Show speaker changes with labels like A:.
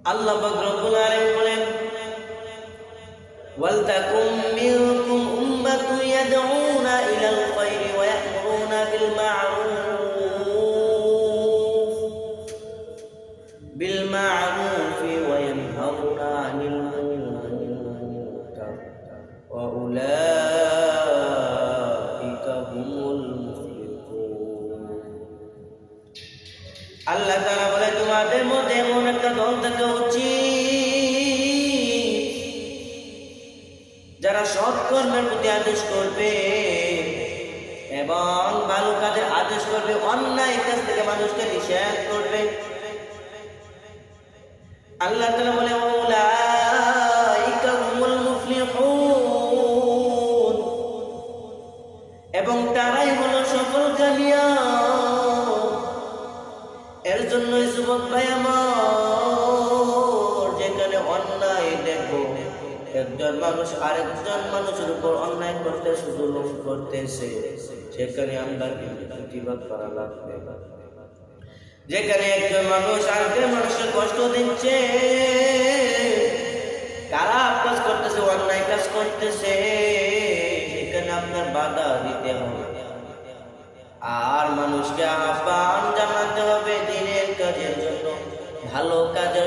A: আল্লাহ পাক রব্বুল আলামিন বলেন, ওয়ালতাকুম মিনকুম উম্মাতুন ইয়াদউনা ইলাল খায়রি ওয়া ইয়া'মুরুনা বিল মা'রুফ ওয়া ইয়ানহাউনা আনিল মুনকার ওয়া উলাইকা হুমুল মুফলিহুন। আল্লাহ তাআলা বলে, তোমাদের মধ্যে এমন একটা দল থাকা উচিত যারা সৎ কর্মের প্রতি আদেশ করবে এবং ভালো কাজের আদেশ করবে, অন্যায় কাজ থেকে মানুষকে নিষেধ করবে। আল্লাহ তাআলা বলে, উলাইকা হুমুল মুফলিহুন, এবং তারাই হলো সফল কামিয়াব। এর জন্যই যুবক ভাই আমার, যেখানে অন্যায় দেখবো একজন মানুষ আরেকজন মানুষের উপর অন্যায় করতে জুলুম করতেছে, সেখানে আমরা প্রতিবাদ করা লাগবে। যেখানে একজন মানুষ আরেকজন মানুষকে কষ্ট দিচ্ছে, খারাপ কাজ করতেছে, অন্যায় কাজ করতেছে, সেখানে আপনার বাধা দিতে হবে আর মানুষকে আহ্বান জানাতে হবে দিনের কাজের জন্য, ভালো কাজের